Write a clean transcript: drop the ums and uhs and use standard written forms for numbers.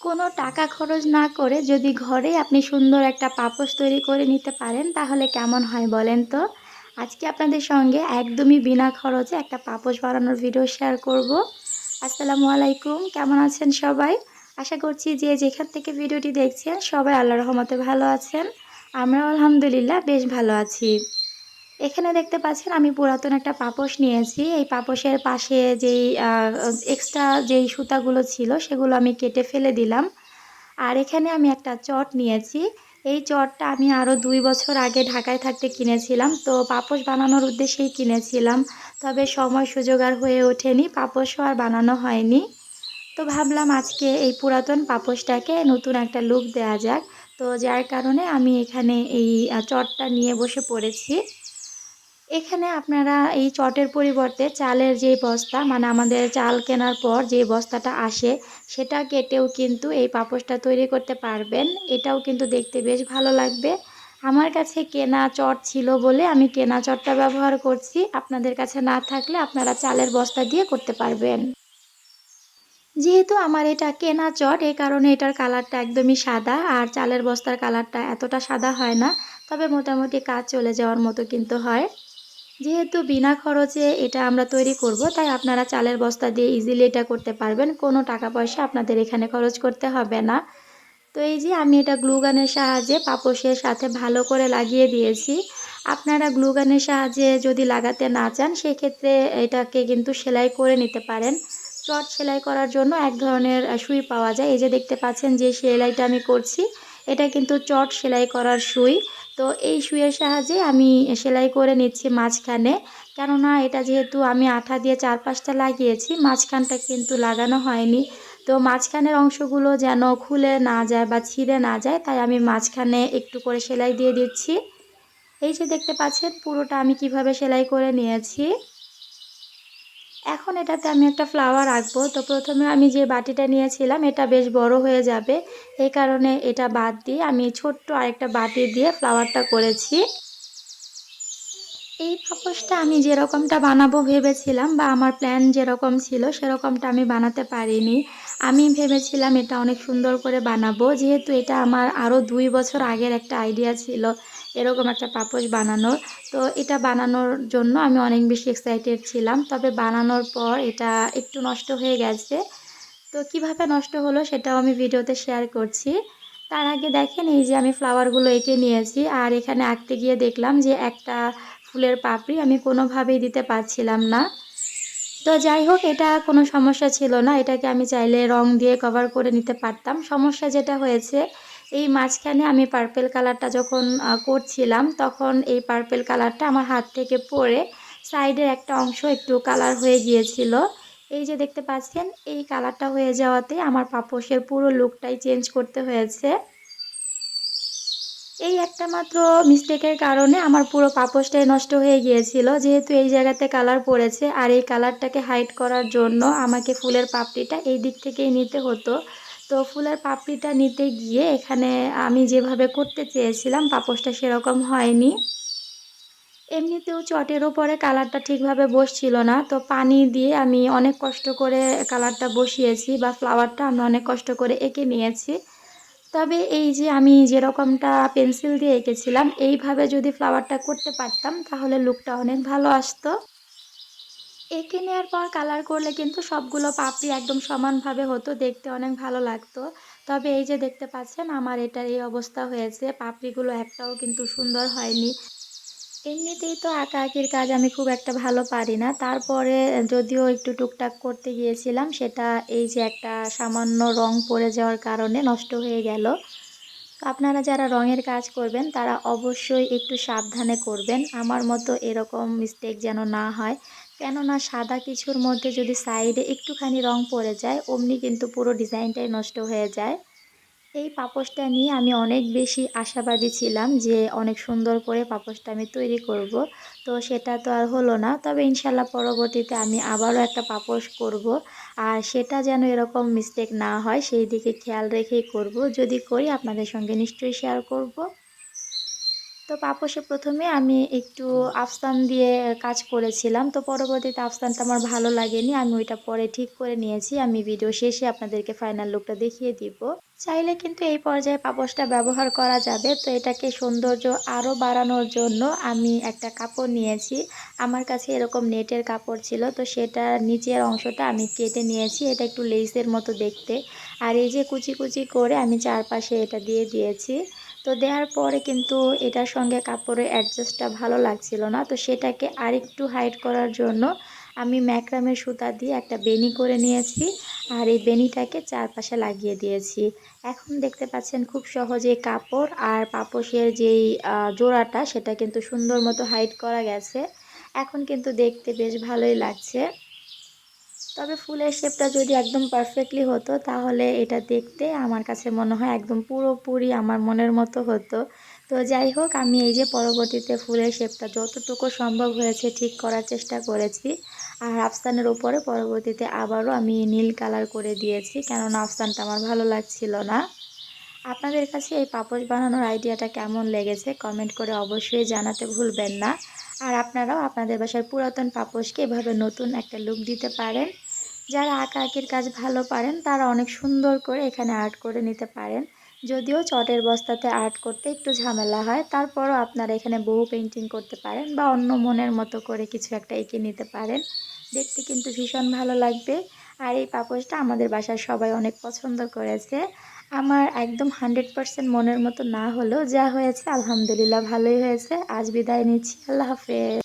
কোনো টাকা খরচ না করে যদি ঘরেই আপনি সুন্দর একটা পাপোশ তৈরি করে নিতে পারেন তাহলে কেমন হয় বলেন তো? আজকে আপনাদের সঙ্গে একদমই বিনা খরচে একটা পাপোশ বানানোর ভিডিও শেয়ার করব। আসসালামু আলাইকুম, কেমন আছেন সবাই? আশা করছি যে যেখান থেকে ভিডিওটি দেখছেন সবাই আল্লাহর রহমতে ভালো আছেন। আমরাও আলহামদুলিল্লাহ বেশ ভালো আছি। এখানে দেখতে পাচ্ছেন আমি পুরাতন একটা পাপোশ নিয়েছি। এই পাপোশের পাশে যেই এক্সট্রা যেই সুতাগুলো ছিল সেগুলো আমি কেটে ফেলে দিলাম। আর এখানে আমি একটা চট নিয়েছি। এই চটটা আমি আরও ২ বছর আগে ঢাকায় থাকতে কিনেছিলাম। তো পাপোশ বানানোর উদ্দেশ্যেই কিনেছিলাম। তবে সময় সুযোগ আর হয়ে ওঠেনি, পাপোশও আর বানানো হয়নি। তো ভাবলাম আজকে এই পুরাতন পাপোশটাকে নতুন একটা লুক দেয়া যাক। তো যার কারণে আমি এখানে এই চটটা নিয়ে বসে পড়েছি। এখানে আপনারা এই চটের পরিবর্তে চালের যে বস্তা মানে আমাদের চাল কেনার পর যে বস্তাটা আসে সেটা কেটেও কিন্তু এই পাপোশটা তৈরি করতে পারবেন। এটাও কিন্তু দেখতে বেশ ভালো লাগবে। আমার কাছে কেনা চট ছিল বলে আমি কেনা চটটা ব্যবহার করছি। আপনাদের কাছে না থাকলে আপনারা চালের বস্তা দিয়ে করতে পারবেন। যেহেতু আমার এটা কেনা চট এ কারণে এটার কালারটা একদমই সাদা, আর চালের বস্তার কালারটা এতটা সাদা হয় না। তবে মোটামুটি কাজ চলে যাওয়ার মতো কিন্তু হয়। যেহেতু বিনা খরচে এটা আমরা তৈরি করব, তাই আপনারা চালের বস্তা দিয়ে ইজিলি এটা করতে পারবেন। কোনো টাকা পয়সা আপনাদের এখানে খরচ করতে হবে না। তো এই যে আমি এটা গ্লু গানের সাহায্যে পাপোশের সাথে ভালো করে লাগিয়ে দিয়েছি। আপনারা গ্লু গানের সাহায্যে যদি লাগাতে না চান সেক্ষেত্রে এটাকে কিন্তু সেলাই করে নিতে পারেন। চট সেলাই করার জন্য এক ধরনের সুই পাওয়া যায়। এই যে দেখতে পাচ্ছেন যে সেলাইটা আমি করছি, এটা কিন্তু চট সেলাই করার সুই। তো এই সুইয়ের সাহায্যে আমি সেলাই করে নিচ্ছি মাঝখানে। কেননা এটা যেহেতু আমি আঠা দিয়ে চারপাশটা লাগিয়েছি, মাঝখানটা কিন্তু লাগানো হয়নি। তো মাঝখানের অংশগুলো যেন খুলে না যায় বা ছিঁড়ে না যায়, তাই আমি মাঝখানে একটু করে সেলাই দিয়ে দিচ্ছি। এই যে দেখতে পাচ্ছেন পুরোটা আমি কিভাবে সেলাই করে নিয়েছি। এখন এটাতে আমি একটা ফ্লাওয়ার আঁকবো। তো প্রথমে আমি যে বাটিটা নিয়েছিলাম এটা বেশ বড় হয়ে যাবে, এই কারণে এটা বাদ দিয়ে আমি ছোট্ট আরেকটা বাটি দিয়ে ফ্লাওয়ারটা করেছি। এই পাপোশটা আমি যেরকমটা বানাবো ভেবেছিলাম বা আমার প্ল্যান যেরকম ছিল সেরকমটা আমি বানাতে পারিনি। আমি ভেবেছিলাম এটা অনেক সুন্দর করে বানাবো, যেহেতু এটা আমার আরও ২ বছর আগের একটা আইডিয়া ছিল এরকম একটা পাপোশ বানানোর। তো এটা বানানোর জন্য আমি অনেক বেশি এক্সাইটেড ছিলাম। তবে বানানোর পর এটা একটু নষ্ট হয়ে গেছে। তো কিভাবে নষ্ট হলো সেটাও আমি ভিডিওতে শেয়ার করছি। তার আগে দেখেন এই যে আমি ফ্লাওয়ারগুলো এঁকে নিয়েছি, আর এখানে আঁকতে গিয়ে দেখলাম যে একটা ফুলের পাপড়ি আমি কোনোভাবেই দিতে পারছিলাম না। তো যাই হোক, এটা কোনো সমস্যা ছিল না। এটাকে আমি চাইলে রং দিয়ে কভার করে নিতে পারতাম। সমস্যা যেটা হয়েছে, এই মাঝখানে আমি পার্পেল কালারটা যখন করছিলাম তখন এই পার্পেল কালারটা আমার হাত থেকে পড়ে সাইডের একটা অংশ একটু কালার হয়ে গিয়েছিল। এই যে দেখতে পাচ্ছেন এই কালারটা হয়ে যাওয়াতে আমার পাপোশের পুরো লুকটাই চেঞ্জ করতে হয়েছে। এই একটা মাত্র মিস্টেকের কারণে আমার পুরো পাপোশটাই নষ্ট হয়ে গিয়েছিল। যেহেতু এই জায়গাতে কালার পড়েছে আর এই কালারটাকে হাইড করার জন্য আমাকে ফুলের পাপড়িটা এই দিক থেকেই নিতে হতো। তো ফুলের পাপড়িটা নিতে গিয়ে এখানে আমি যেভাবে করতে চেয়েছিলাম পাপোশটা সেরকম হয়নি। এমনিতেও চটের ওপরে কালারটা ঠিকভাবে বসছিল না। তো পানি দিয়ে আমি অনেক কষ্ট করে কালারটা বসিয়েছি বা ফ্লাওয়ারটা আমি অনেক কষ্ট করে এঁকে নিয়েছি। তবে এই যে আমি যেরকমটা পেন্সিল দিয়ে এঁকেছিলাম এইভাবে যদি ফ্লাওয়ারটা করতে পারতাম তাহলে লুকটা অনেক ভালো আসতো। এঁকে নেওয়ার পর কালার করলে কিন্তু সবগুলো পাপড়ি একদম সমানভাবে হতো, দেখতে অনেক ভালো লাগতো। তবে এই যে দেখতে পাচ্ছেন আমার এটার এই অবস্থা হয়েছে, পাপড়িগুলো একটাও কিন্তু সুন্দর হয়নি। এমনিতেই তো আঁকাআঁকির কাজ আমি খুব একটা ভালো পারি না। তারপরে যদিও একটু টুকটাক করতে গিয়েছিলাম, সেটা এই যে একটা সামান্য রং পড়ে যাওয়ার কারণে নষ্ট হয়ে গেল। তো আপনারা যারা রঙের কাজ করবেন তারা অবশ্যই একটু সাবধানে করবেন। আমার মতো এরকম মিস্টেক যেন না হয়। কেননা সাদা কিছুর মধ্যে যদি সাইডে একটুখানি রং পড়ে যায় অমনি কিন্তু পুরো ডিজাইনটাই নষ্ট হয়ে যায়। এই পাপোশটা নিয়ে আমি অনেক বেশি আশাবাদী ছিলাম যে অনেক সুন্দর করে পাপোশটা আমি তৈরি করব। তো সেটা তো আর হলো না। তবে ইনশাল্লাহ পরবর্তীতে আমি আবারও একটা পাপোশ করব। আর সেটা যেন এরকম মিস্টেক না হয় সেই দিকে খেয়াল রেখেই করব। যদি করি আপনাদের সঙ্গে নিশ্চয়ই শেয়ার করব। তো তো পাপোশে ১ম এ আমি একটু আফসান দিয়ে কাজ করেছিলাম। তো পরবর্তীতে আফসানটা আমার ভালো লাগেনি। আমি ওইটা পরে ঠিক করে নিয়েছি। আমি ভিডিও শেষে আপনাদেরকে ফাইনাল লুকটা দেখিয়ে দিব। চাইলে কিন্তু এই পর্যায়ে পাপোশটা ব্যবহার করা যাবে। তো এটাকে সৌন্দর্য আরও বাড়ানোর জন্য আমি একটা কাপড় নিয়েছি। আমার কাছে এরকম নেটের কাপড় ছিল। তো সেটার নিচের অংশটা আমি কেটে নিয়েছি। এটা একটু লেসের মতো দেখতে। আর এই যে কুচি, কুচি করে আমি চারপাশে এটা দিয়ে দিয়েছি। তো দেওয়ার পরে কিন্তু এটার সঙ্গে কাপড়ের অ্যাডজাস্টটা ভালো লাগছিল না। তো সেটাকে আরেকটু হাইড করার জন্য আমি ম্যাক্রামের সুতা দিয়ে একটা বেনি করে নিয়েছি। আর এই বেনিটাকে চারপাশে লাগিয়ে দিয়েছি। এখন দেখতে পাচ্ছেন খুব সহজেই কাপড় আর পাপোশের যেই জোড়াটা সেটা কিন্তু সুন্দর মতো হাইড করা গেছে। এখন কিন্তু দেখতে বেশ ভালোই লাগছে। তবে ফুলের শেপটা যদি একদম পারফেক্টলি হতো তাহলে এটা দেখতে আমার কাছে মনে হয় একদম পুরোপুরি আমার মনের মতো হতো। তো যাই হোক, আমি এই যে পরবর্তীতে ফুলের শেপটা যতটুকু সম্ভব হয়েছে ঠিক করার চেষ্টা করেছি। আর আফসানের উপরে পরবর্তীতে আবারও আমি নীল কালার করে দিয়েছি, কেননা আফসানটা আমার ভালো লাগছিল না। আপনাদের কাছে এই পাপোশ বানানোর আইডিয়াটা কেমন লেগেছে কমেন্ট করে অবশ্যই জানাতে ভুলবেন না। আর আপনারাও আপনাদের বাসার পুরাতন পাপোশকে এভাবে নতুন একটা লুক দিতে পারেন। যারা আঁকাআঁকির কাজ ভালো পারেন তারা অনেক সুন্দর করে এখানে আর্ট করে নিতে পারেন। যদিও চটের বস্তাতে আর্ট করতে একটু ঝামেলা হয়, তারপরও আপনারা এখানে বহু পেইন্টিং করতে পারেন বা অন্য মনের মতো করে কিছু একটা এঁকে নিতে পারেন। দেখতে কিন্তু ভীষণ ভালো লাগবে। আর এই পাপোশটা আমাদের বাসার সবাই অনেক পছন্দ করেছে। আমার একদম 100% মনের মতো না হলেও যা হয়েছে আলহামদুলিল্লাহ ভালোই হয়েছে। আজ বিদায় নিচ্ছি। আল্লাহ হাফেজ।